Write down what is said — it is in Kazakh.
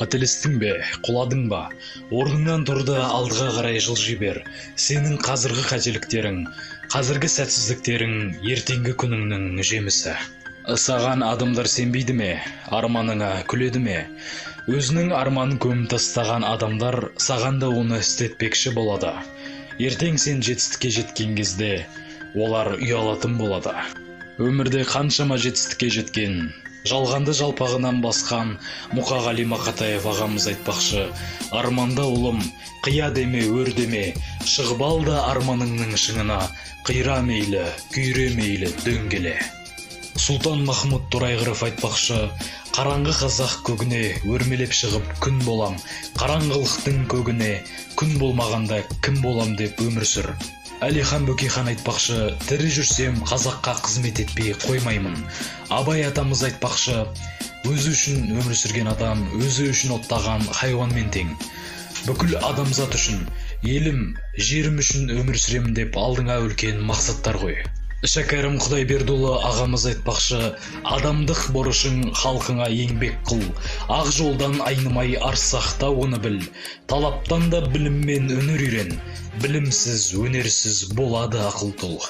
Қателестің бе, құладың ба? Орныңнан тұрды, алдыға қарай жылжи бер. Сенің қазіргі қателіктерің, қазіргі сәтсіздіктерің ертеңгі күніңнің жемісі. Саған адамдар сенбейді ме? Арманыңа күледі ме? Өзінің арманын көміп тастаған адамдар саған да оны істетпекші болады. Ертең сен жетістікке жеткен кезде олар ұялатын болады. Өмірде қаншама жетістікке жеткен, жалғанды жалпағынан басқан Мұқағали Мақатаев ағамыз айтпақшы: арманда ұлым, қия деме, өр деме, шығып ал да арманыңның шыңына, қира мейлі, күйре мейлі, дөңгеле. Сұлтан Махмұд Торайғыров айтпақшы: қараңғы қазақ көгіне өрмелеп шығып күн болам, қараңғылықтың көгіне күн болмағанда кім болам деп өмір сүр. Әлихан Бөкейхан айтпақшы: тірі жүрсем қазаққа қызмет етпей қоймаймын. Абай атамыз айтпақшы: өзі үшін өмір сүрген адам өзі үшін оттаған хайуанмен тең. Бүкіл адамзат үшін, елім, жерім үшін өмір сүремін деп алдыңа үлкен мақсаттар қой. Шәкәрім Құдайбердіұлы ағамыз айтпақшы: адамдық борышың халқыңа еңбек қыл, ақ жолдан айнымай арсақта оны біл, талаптан да біліммен өнер үйрен, білімсіз, өнерсіз болады ақыл тұл.